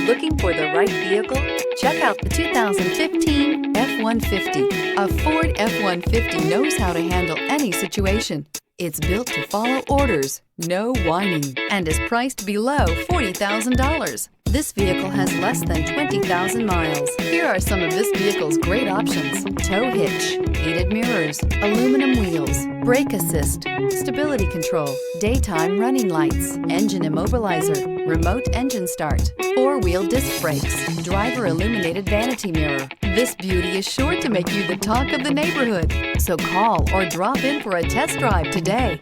Looking for the right vehicle? Check out the 2015 F-150. A Ford F-150 knows how to handle any situation. It's built to follow orders, no whining, and is priced below $40,000. This vehicle has less than 20,000 miles. Here are some of this vehicle's great options: tow hitch, heated mirrors, aluminum wheels, brake assist, stability control, daytime running lights, engine immobilizer, remote engine start, four-wheel disc brakes, driver illuminated vanity mirror. This beauty is sure to make you the talk of the neighborhood. So call or drop in for a test drive today.